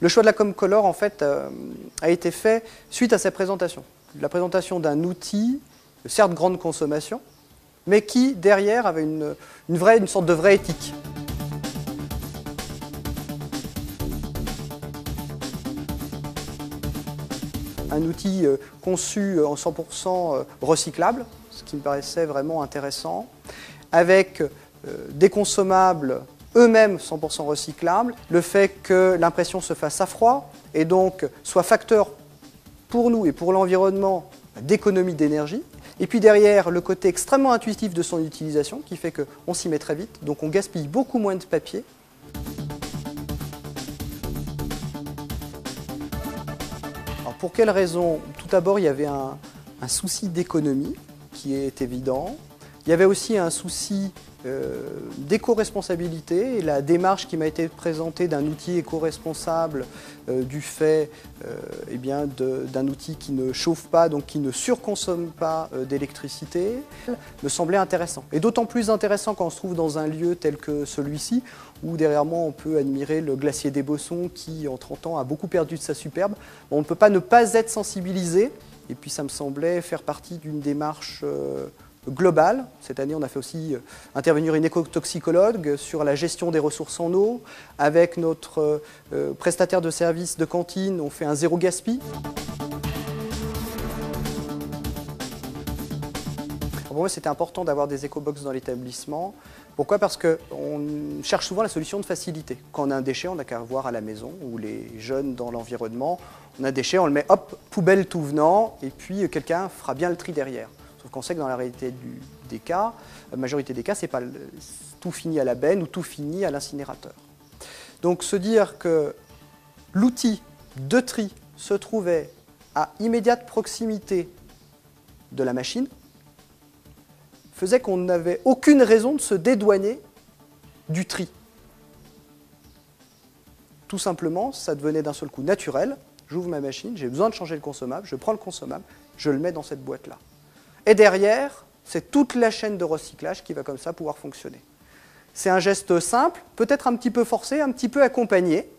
Le choix de la Comcolor, en fait, a été fait suite à sa présentation. La présentation d'un outil, certes grande consommation, mais qui, derrière, avait une sorte de vraie éthique. Un outil conçu en 100% recyclable, ce qui me paraissait vraiment intéressant, avec des consommables eux-mêmes 100% recyclables, le fait que l'impression se fasse à froid et donc soit facteur pour nous et pour l'environnement d'économie d'énergie. Et puis derrière, le côté extrêmement intuitif de son utilisation qui fait qu'on s'y met très vite, donc on gaspille beaucoup moins de papier. Alors pour quelles raisons? Tout d'abord, il y avait un souci d'économie qui est évident. Il y avait aussi un souci d'éco-responsabilité et la démarche qui m'a été présentée d'un outil éco-responsable du fait d'un outil qui ne chauffe pas, donc qui ne surconsomme pas d'électricité, me semblait intéressant. Et d'autant plus intéressant quand on se trouve dans un lieu tel que celui-ci, où derrière moi on peut admirer le glacier des Bossons qui en 30 ans a beaucoup perdu de sa superbe. Bon, on ne peut pas ne pas être sensibilisé, et puis ça me semblait faire partie d'une démarche globale. Cette année, on a fait aussi intervenir une écotoxicologue sur la gestion des ressources en eau. Avec notre prestataire de services de cantine, on fait un zéro gaspille. Pour moi, c'était important d'avoir des éco-box dans l'établissement. Pourquoi? Parce qu'on cherche souvent la solution de facilité. Quand on a un déchet, on n'a qu'à voir à la maison, ou les jeunes dans l'environnement. On a un déchet, on le met, hop, poubelle tout venant, et puis quelqu'un fera bien le tri derrière. Sauf qu'on sait que dans la réalité des cas, la majorité des cas, c'est pas tout finit à la benne ou tout finit à l'incinérateur. Donc se dire que l'outil de tri se trouvait à immédiate proximité de la machine faisait qu'on n'avait aucune raison de se dédouaner du tri. Tout simplement, ça devenait d'un seul coup naturel. J'ouvre ma machine, j'ai besoin de changer le consommable, je prends le consommable, je le mets dans cette boîte-là. Et derrière, c'est toute la chaîne de recyclage qui va comme ça pouvoir fonctionner. C'est un geste simple, peut-être un petit peu forcé, un petit peu accompagné,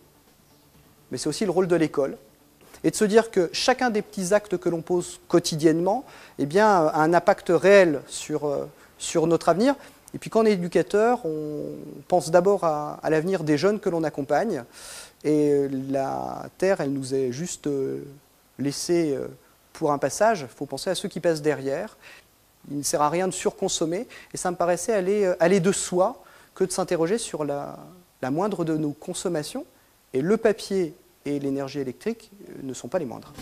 mais c'est aussi le rôle de l'école. Et de se dire que chacun des petits actes que l'on pose quotidiennement a un impact réel sur notre avenir. Et puis quand on est éducateur, on pense d'abord à l'avenir des jeunes que l'on accompagne. Et la Terre, elle nous est juste laissée pour un passage. Il faut penser à ceux qui passent derrière. Il ne sert à rien de surconsommer. Et ça me paraissait aller de soi que de s'interroger sur la moindre de nos consommations. Et le papier et l'énergie électrique ne sont pas les moindres.